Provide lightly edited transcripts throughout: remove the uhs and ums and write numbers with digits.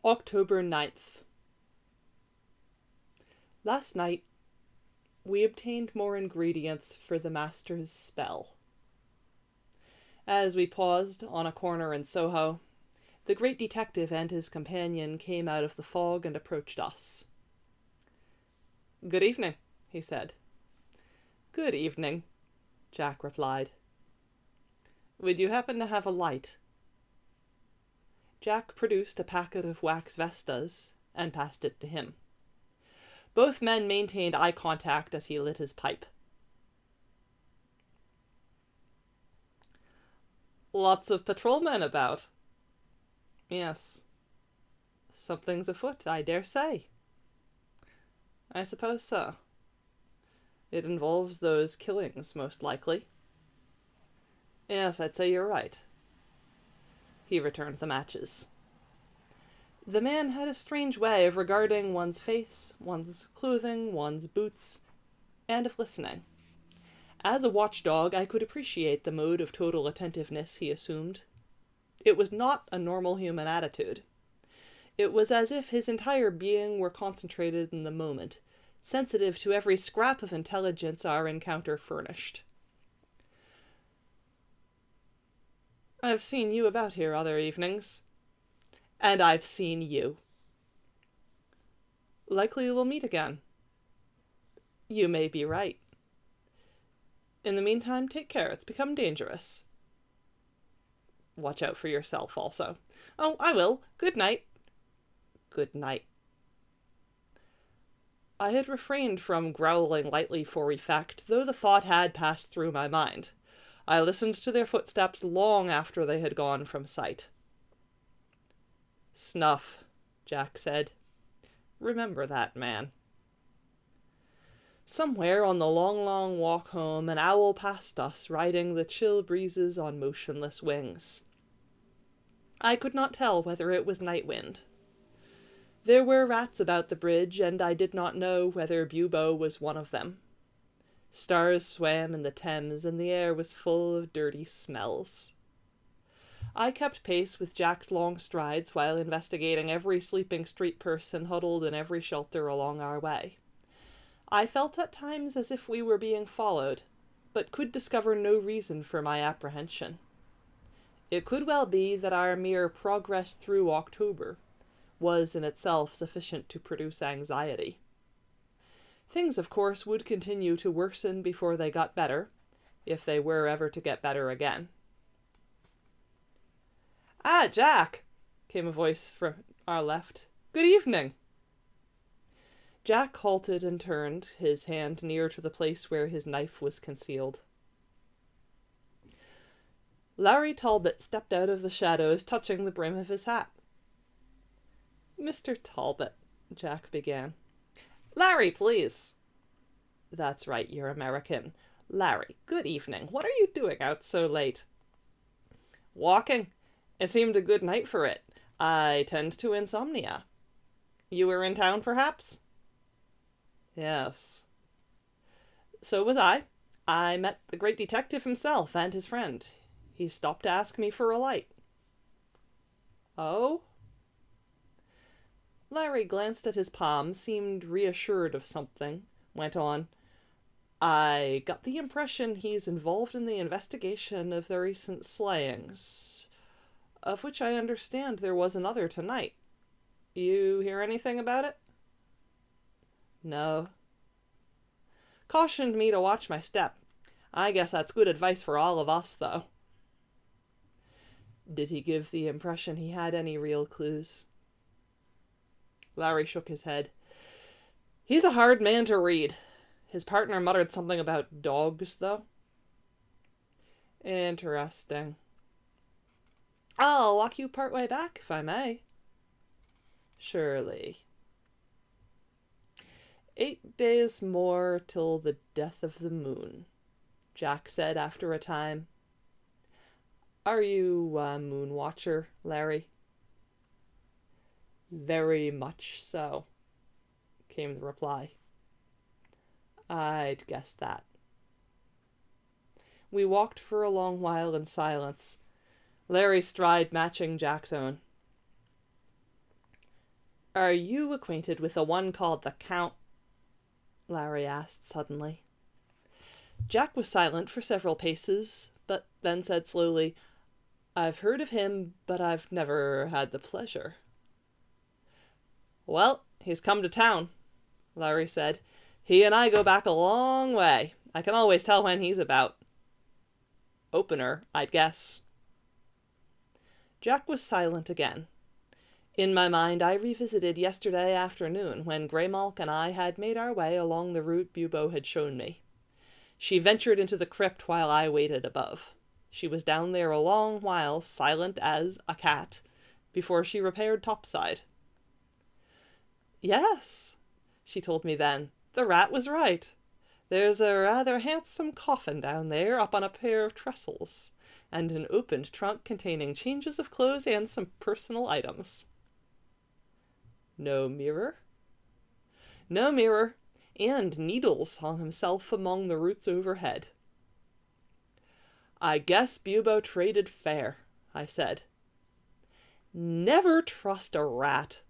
October 9th. Last night, we obtained more ingredients for the master's spell. As we paused on a corner in Soho, the great detective and his companion came out of the fog and approached us. "Good evening," he said. "Good evening," Jack replied. "Would you happen to have a light?" Jack produced a packet of wax vestas and passed it to him. Both men maintained eye contact as he lit his pipe. "Lots of patrolmen about." "Yes." "Something's afoot, I dare say." "I suppose so." "It involves those killings, most likely." "Yes, I'd say you're right." He returned the matches. The man had a strange way of regarding one's face, one's clothing, one's boots, and of listening. As a watchdog, I could appreciate the mode of total attentiveness he assumed. It was not a normal human attitude. It was as if his entire being were concentrated in the moment, sensitive to every scrap of intelligence our encounter furnished. "I've seen you about here other evenings." "And I've seen you." "Likely we'll meet again." "You may be right." "In the meantime, take care. It's become dangerous." "Watch out for yourself also." "Oh, I will. Good night." "Good night." I had refrained from growling lightly for effect, though the thought had passed through my mind. I listened to their footsteps long after they had gone from sight. "Snuff," Jack said. "Remember that, man." Somewhere on the long walk home, an owl passed us, riding the chill breezes on motionless wings. I could not tell whether it was night wind. There were rats about the bridge, and I did not know whether Bubo was one of them. Stars swam in the Thames, and the air was full of dirty smells. I kept pace with Jack's long strides while investigating every sleeping street person huddled in every shelter along our way. I felt at times as if we were being followed, but could discover no reason for my apprehension. It could well be that our mere progress through October was in itself sufficient to produce anxiety. Things, of course, would continue to worsen before they got better, if they were ever to get better again. "Ah, Jack!" came a voice from our left. "Good evening." Jack halted and turned, his hand near to the place where his knife was concealed. Larry Talbot stepped out of the shadows, touching the brim of his hat. "Mr. Talbot," Jack began. "Larry, please." "That's right, you're American. Larry, good evening. What are you doing out so late?" "Walking. It seemed a good night for it. I tend to insomnia." "You were in town, perhaps?" "Yes." "So was I. I met the great detective himself and his friend. He stopped to ask me for a light." "Oh?" Larry glanced at his palm, seemed reassured of something, went on. "I got the impression he's involved in the investigation of the recent slayings, of which I understand there was another tonight. You hear anything about it?" "No." "Cautioned me to watch my step. I guess that's good advice for all of us, though." "Did he give the impression he had any real clues?" Larry shook his head. "He's a hard man to read. His partner muttered something about dogs, though." "Interesting." "I'll walk you part way back, if I may." "Surely." 8 days more till the death of the moon," Jack said after a time. "Are you a moon watcher, Larry?" "Very much so," came the reply. "I'd guess that." We walked for a long while in silence, Larry's stride matching Jack's own. Are you acquainted with the one called the Count? Larry asked suddenly. Jack was silent for several paces, but then said slowly, I've heard of him, but I've never had the pleasure. Well, he's come to town, Larry said. He and I go back a long way. I can always tell when he's about. Opener, I'd guess. Jack was silent again. In my mind, I revisited yesterday afternoon when Greymalk and I had made our way along the route Bubo had shown me. She ventured into the crypt while I waited above. She was down there a long while, silent as a cat, before she repaired topside. Yes, she told me then, the rat was right. There's a rather handsome coffin down there up on a pair of trestles, and an opened trunk containing changes of clothes and some personal items. No mirror? No mirror, and needles hung himself among the roots overhead. I guess Bubo traded fair, I said. Never trust a rat,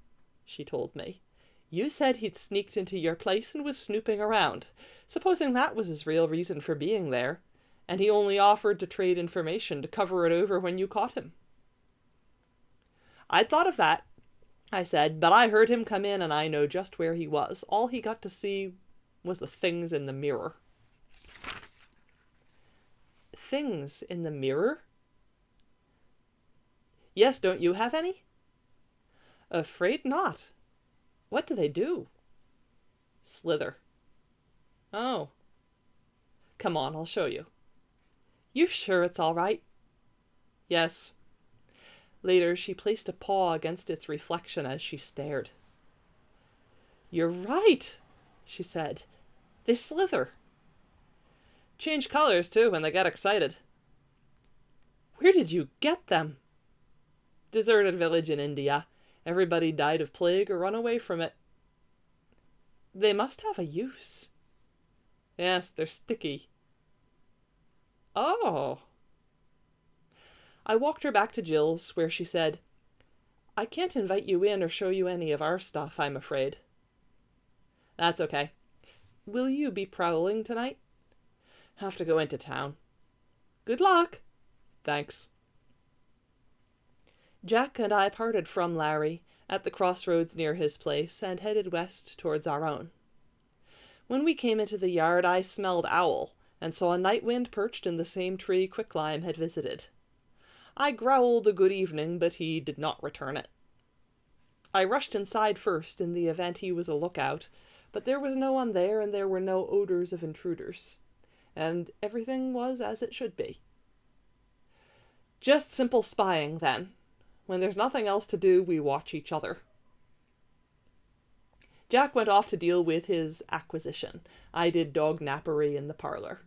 she told me. You said he'd sneaked into your place and was snooping around, supposing that was his real reason for being there, and he only offered to trade information to cover it over when you caught him. I'd thought of that, I said, but I heard him come in and I know just where he was. All he got to see was the things in the mirror. Things in the mirror? Yes, don't you have any? Afraid not. What do they do? Slither. Oh. Come on, I'll show you. You sure it's all right? Yes. Later, she placed a paw against its reflection as she stared. You're right, she said. They slither. Change colors, too, when they get excited. Where did you get them? Deserted village in India. Everybody died of plague or run away from it. They must have a use. Yes, they're sticky. Oh. I walked her back to Jill's, where she said, I can't invite you in or show you any of our stuff, I'm afraid. That's okay. Will you be prowling tonight? Have to go into town. Good luck. Thanks. Jack and I parted from Larry at the crossroads near his place and headed west towards our own. When we came into the yard, I smelled owl and saw a night wind perched in the same tree Quicklime had visited. I growled a good evening, but he did not return it. I rushed inside first in the event he was a lookout, but there was no one there and there were no odors of intruders. And everything was as it should be. Just simple spying, then. When there's nothing else to do, we watch each other. Jack went off to deal with his acquisition. I did dog nappery in the parlor.